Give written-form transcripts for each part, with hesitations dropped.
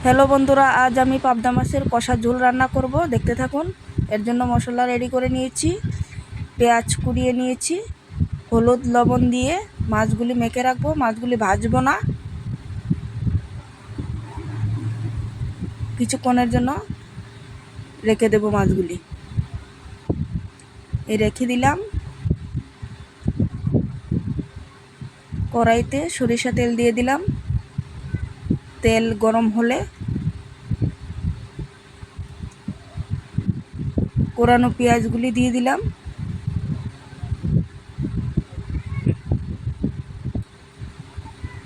Hello বন্ধুরা, আজ আমি পাবদা মাছের কষা ঝোল রান্না করব, দেখতে থাকুন। এর জন্য মশলা রেডি করে নিয়েছি, পেঁয়াজ কুড়িয়ে নিয়েছি, হলুদ লবণ দিয়ে মাছগুলি মেখে রাখবো। মাছগুলি ভাজবো না, কিছুক্ষণের জন্য রেখে দেব মাছগুলি। এই রেখে দিলাম। কড়াইতে সরিষা তেল দিয়ে দিলাম। তেল গরম হলে কোরানো পেঁয়াজগুলি দিয়ে দিলাম।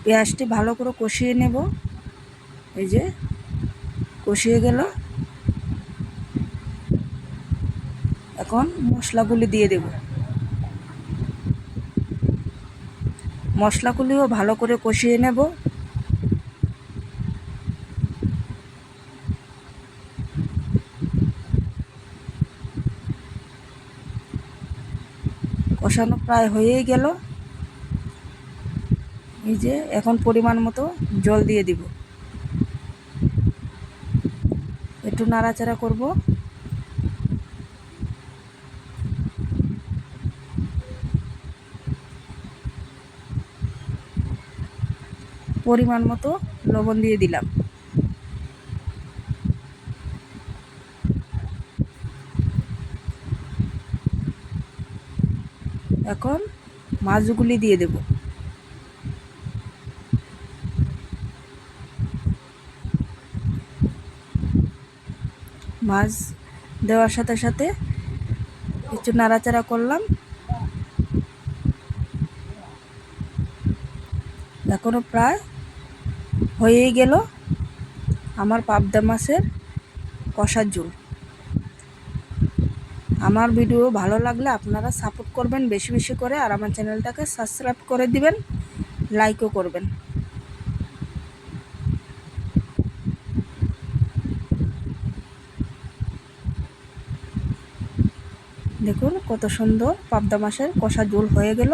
পেঁয়াজটি ভালো করে কষিয়ে নেব। এই যে কষিয়ে গেল, এখন মশলাগুলি দিয়ে দেব। মশলাগুলিও ভালো করে কষিয়ে নেব। কষানো প্রায় হয়েই গেল। এই যে এখন পরিমাণ মতো জল দিয়ে দিব। একটু নাড়াচাড়া করব। পরিমাণ মতো লবণ দিয়ে দিলাম। এখন মাছগুলি দিয়ে দেব। মাছ দেওয়ার সাথে সাথে একটু নাড়াচাড়া করলাম। এখনও প্রায় হয়েই গেল আমার পাবদা মাছের কষার ঝোল। আমার ভিডিও ভালো লাগলে আপনারা সাপোর্ট করবেন বেশি বেশি করে, আর আমার চ্যানেলটাকে সাবস্ক্রাইব করে দিবেন, লাইকও করবেন। দেখুন কত সুন্দর পাবদা মাছের কষা ঝোল হয়ে গেল।